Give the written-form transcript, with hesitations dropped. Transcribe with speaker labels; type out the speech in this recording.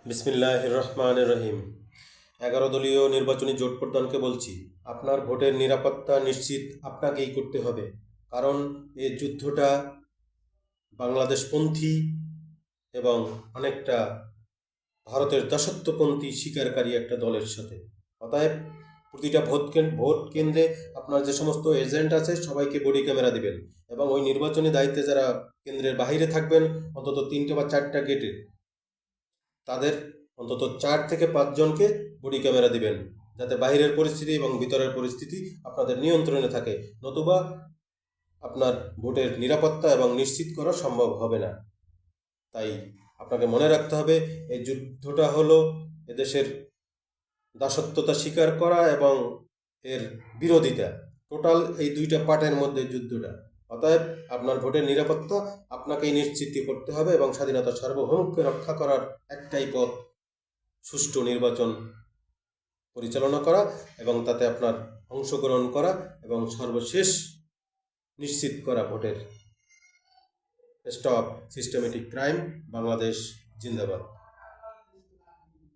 Speaker 1: বিসমিল্লাহির রহমানির রহিম। 11 দলীয় নির্বাচনী জোট প্রধানকে বলছি, আপনার ভোটের নিরাপত্তা নিশ্চিত আপনাকেই করতে হবে। কারণ এই যুদ্ধটা বাংলাদেশপন্থী এবং অনেকটা ভারতের দাসত্বপন্থী স্বীকারকারী একটা দলের সাথে। অতএব প্রতিটা ভোট কেন্দ্রে আপনার যে সমস্ত এজেন্ট আছে সবাইকে বডি ক্যামেরা দিবেন, এবং ওই নির্বাচনী দায়িত্বে যারা কেন্দ্রের বাইরে থাকবেন অন্তত 3টে বা 4টা গেটে তাদের অন্তত 4 থেকে 5 জনকে বডি ক্যামেরা দিবেন, যাতে বাইরের পরিস্থিতি এবং ভিতরের পরিস্থিতি আপনাদের নিয়ন্ত্রণে থাকে। নতুবা আপনার ভোটের নিরাপত্তা এবং নিশ্চিত করা সম্ভব হবে না। তাই আপনাকে মনে রাখতে হবে, এই যুদ্ধটা হলো এদেশের দাসত্বতা স্বীকার করা এবং এর বিরোধিতা। টোটাল এই দুইটা পার্টের মধ্যে যুদ্ধটা। অতএব আপনার ভোটের নিরাপত্তা আপনাকেই নিশ্চিত করতে হবে, এবং স্বাধীনতা সার্বভৌমত্বকে রক্ষা করার একটাই পথ সুষ্ঠু নির্বাচন পরিচালনা করা এবং তাতে আপনার অংশগ্রহণ করা, এবং সর্বশেষ নিশ্চিত করা ভোটের স্টপ সিস্টেমেটিক ক্রাইম। বাংলাদেশ জিন্দাবাদ।